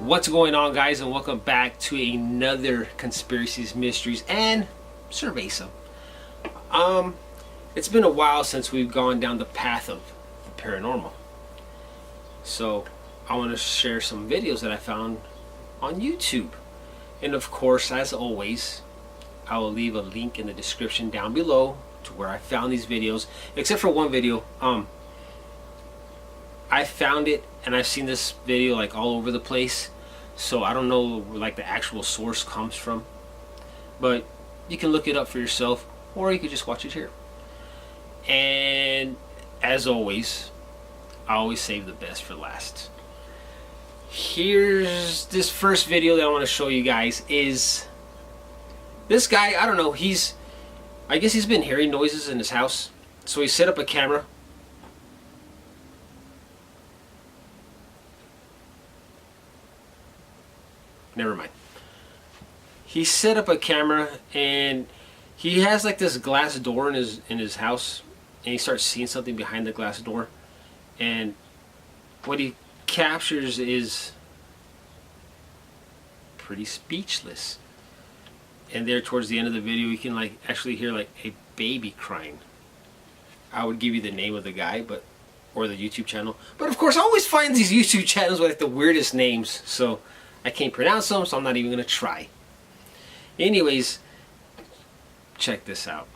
What's going on, guys, and welcome back to another Conspiracies, Mysteries, and Cerveza. It's been a while since we've gone down the path of the paranormal. So, I want to share some videos that I found on YouTube. And of course, as always, I will leave a link in the description down below to where I found these videos. Except for one video, I found it and I've seen this video like all over the place, so I don't know where like the actual source comes from, but you can look it up for yourself or you could just watch it here. And as always, I always save the best for last. Here's this first video that I want to show you guys. Is this guy, I don't know, I guess he's been hearing noises in his house, so he set up a camera. Never mind. He set up a camera and he has like this glass door in his house, and he starts seeing something behind the glass door, and what he captures is pretty speechless. And there towards the end of the video you can like actually hear like a baby crying. I would give you the name of the guy, but or the YouTube channel, but of course I always find these YouTube channels with like the weirdest names, so I can't pronounce them, so I'm not even gonna try. Anyways, check this out.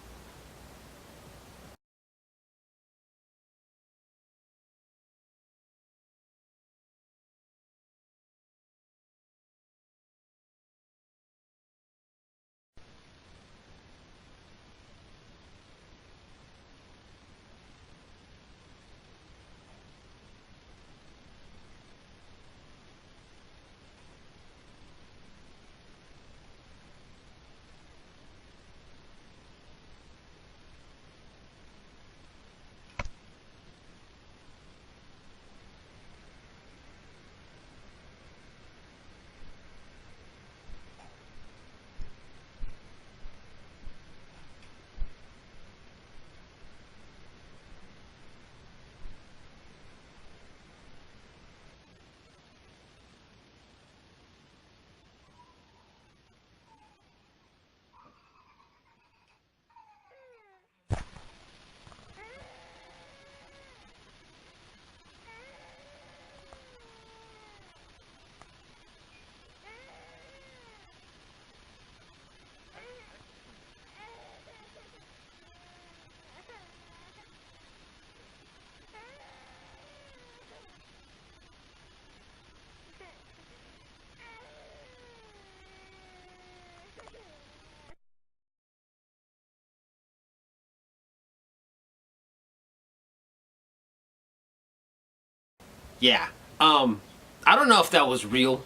Yeah. I don't know if that was real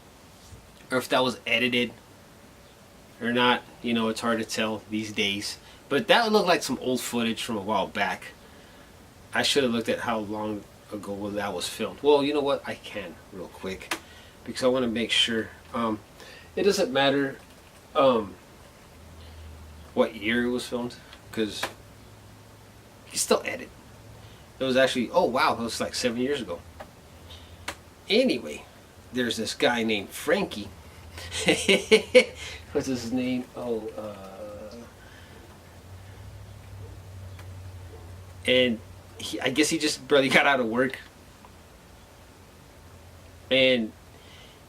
or if that was edited or not. You know, it's hard to tell these days. But that looked like some old footage from a while back. I should have looked at how long ago that was filmed. Well, you know what? I can real quick because I want to make sure. It doesn't matter what year it was filmed, because you still edit. It was actually, oh wow, it was like 7 years ago. Anyway, there's this guy named Frankie. What's his name? And I guess he just barely got out of work, and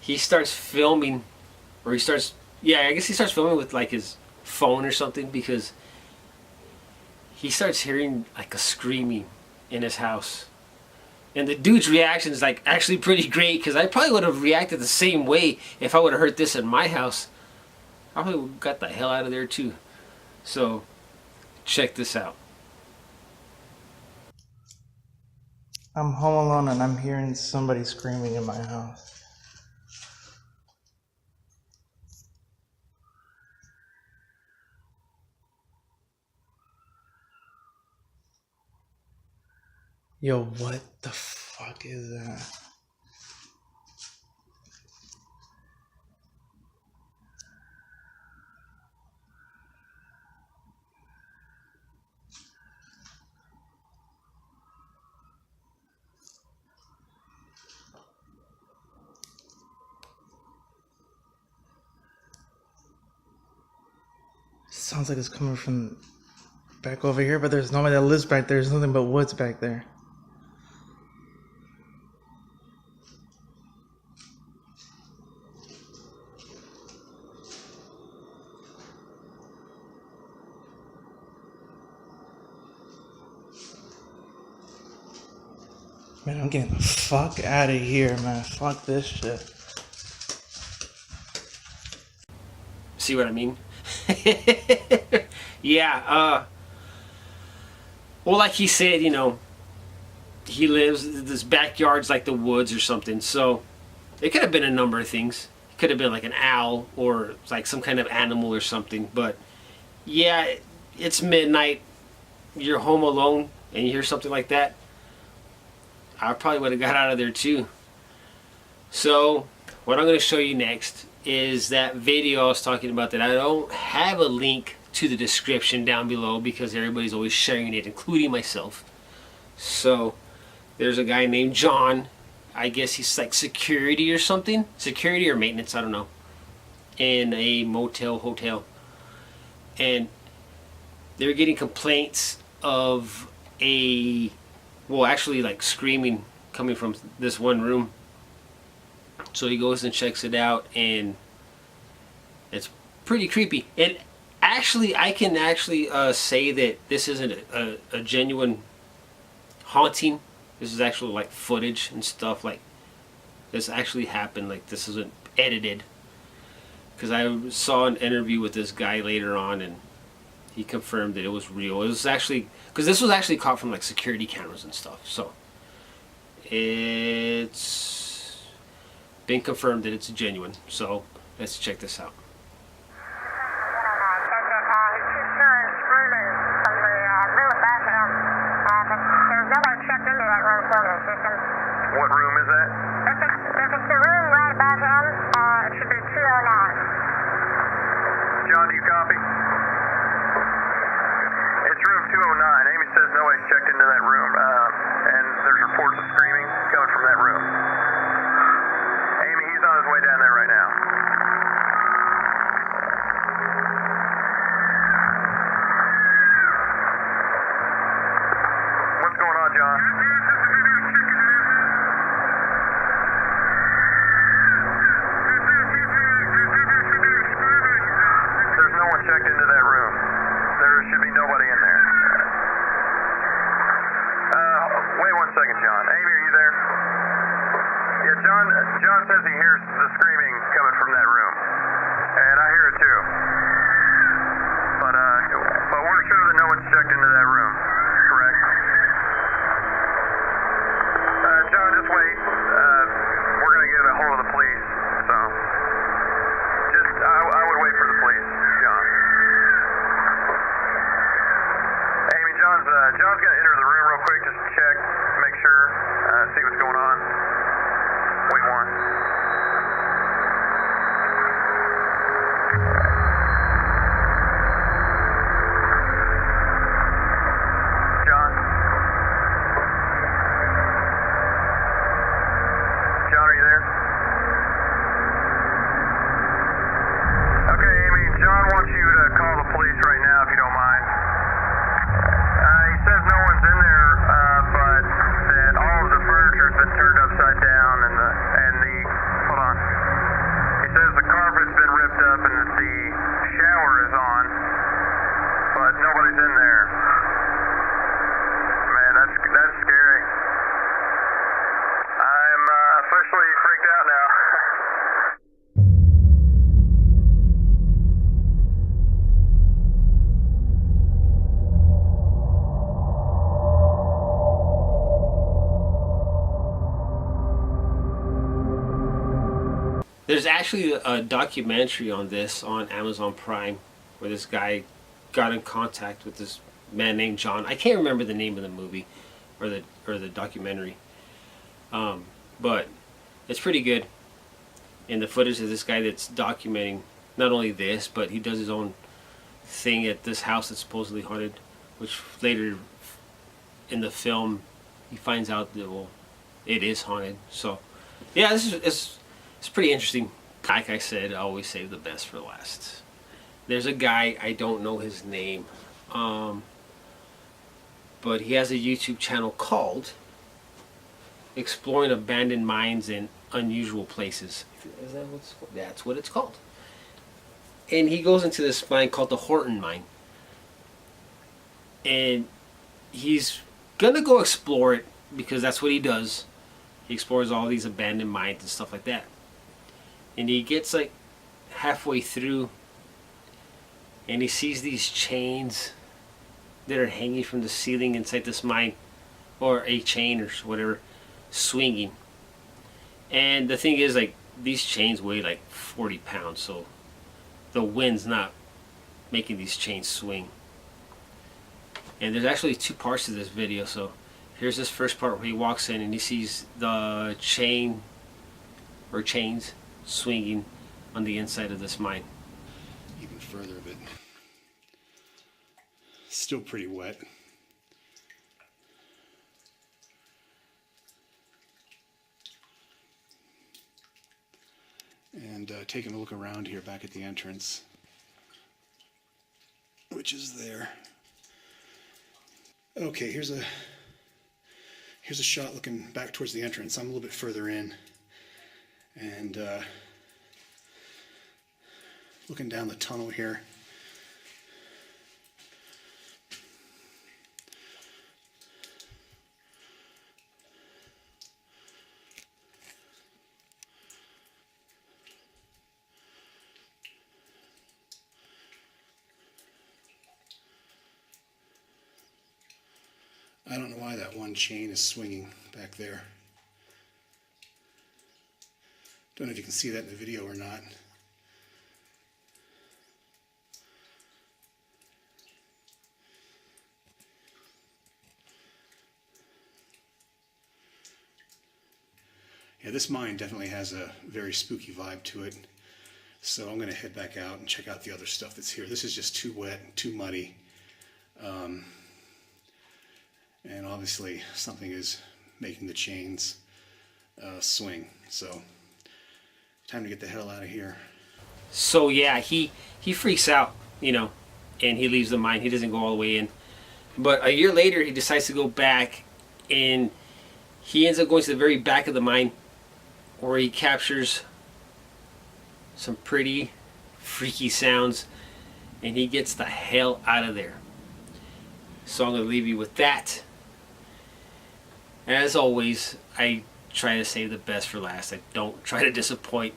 he starts filming, or he starts, yeah, I guess he starts filming with like his phone or something, because he starts hearing like a screaming in his house. And the dude's reaction is like actually pretty great, because I probably would have reacted the same way if I would have heard this in my house. I probably would have got the hell out of there too. So, check this out. I'm home alone and I'm hearing somebody screaming in my house. Yo, what the fuck is that? sounds like it's coming from back over here, but there's nobody that lives back there. There's nothing but woods back there. Man, I'm getting the fuck out of here, man. Fuck this shit. See what I mean? Yeah, well, like he said, you know, he lives, this backyard's like the woods or something, so it could have been a number of things. It could have been like an owl or like some kind of animal or something, but yeah, it's midnight, you're home alone, and you hear something like that, I probably would have got out of there too. So, what I'm going to show you next is that video I was talking about that I don't have a link to the description down below because everybody's always sharing it, including myself. So, there's a guy named John. I guess he's like security or something. Security or maintenance, I don't know. In a motel, hotel. And they were getting complaints of a, well, actually like screaming coming from this one room. So he goes and checks it out, and it's pretty creepy. And actually, I can actually say that this isn't a genuine haunting. This is actually like footage and stuff. Like, this actually happened. Like, this isn't edited. Because I saw an interview with this guy later on, and he confirmed that it was real. It was actually, because this was actually caught from like security cameras and stuff. So it's been confirmed that it's genuine. So let's check this out. What room is that? It's the room right above him. It should be 209. John, do you copy? It's room 209. Amy says nobody's checked into that room, and there's reports of screaming coming from that room. Amy, he's on his way down there right now. What's going on, John? Checked into that room. There should be nobody in there. Wait 1 second, John. Amy, are you there? Yeah, John says he hears the screaming coming from that room. And I hear it too. But we're sure that no one's checked into that room. Correct? John, just wait. We're going to get a hold of the police. So, I would wait for the police, John. Amy, John's going to enter the room real quick just to check, make sure, see what's going on. Wait one. John? John, are you there? Okay, Amy, John wants you to call the police right now if you don't mind. He says no one's in there, but that all of the furniture's been turned upside down and the hold on. He says the carpet's been ripped up and that the shower is on, but nobody's in there. Man, that's scary. I'm officially freaked out now. There's actually a documentary on this on Amazon Prime where this guy got in contact with this man named John. I can't remember the name of the movie or the documentary, but it's pretty good. And the footage of this guy that's documenting not only this, but he does his own thing at this house that's supposedly haunted, which later in the film he finds out that, well, it is haunted. So yeah, it's pretty interesting. Like I said, I always save the best for last. there's a guy, I don't know his name, but he has a YouTube channel called Exploring Abandoned Mines in Unusual Places. Is that what it's called? That's what it's called. And he goes into this mine called the Horton Mine. And he's gonna go explore it because that's what he does. He explores all these abandoned mines and stuff like that. And he gets like halfway through and he sees these chains that are hanging from the ceiling inside this mine, or a chain or whatever, swinging. And the thing is, like, these chains weigh like 40 pounds, so the wind's not making these chains swing. And there's actually 2 parts to this video. So here's this first part where he walks in and he sees the chain or chains swinging on the inside of this mine. Even further of it. Still pretty wet. And taking a look around here back at the entrance, which is there. Okay, here's a shot looking back towards the entrance. I'm a little bit further in, and looking down the tunnel here. I don't know why that one chain is swinging back there. Don't know if you can see that in the video or not. Yeah, this mine definitely has a very spooky vibe to it. So I'm going to head back out and check out the other stuff that's here. This is just too wet, too muddy. And obviously something is making the chains swing. So time to get the hell out of here. So yeah, he freaks out, you know, and he leaves the mine. He doesn't go all the way in. But a year later, he decides to go back, and he ends up going to the very back of the mine, where he captures some pretty freaky sounds, and he gets the hell out of there. So I'm going to leave you with that. As always, I try to save the best for last. I don't try to disappoint.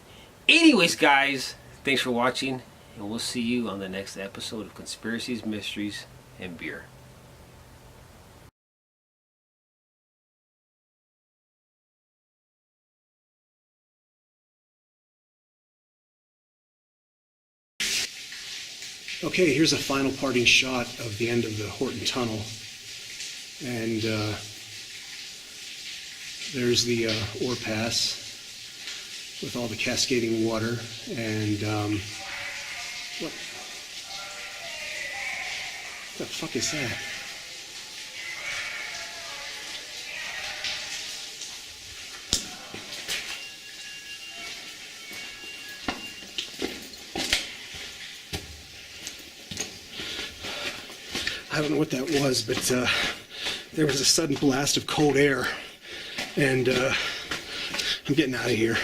Anyways, guys, thanks for watching, and we'll see you on the next episode of Conspiracies, Mysteries, and Beer. Okay, here's a final parting shot of the end of the Horton Tunnel. And there's the ore pass with all the cascading water. And what the fuck is that? I don't know what that was, but there was a sudden blast of cold air, and I'm getting out of here.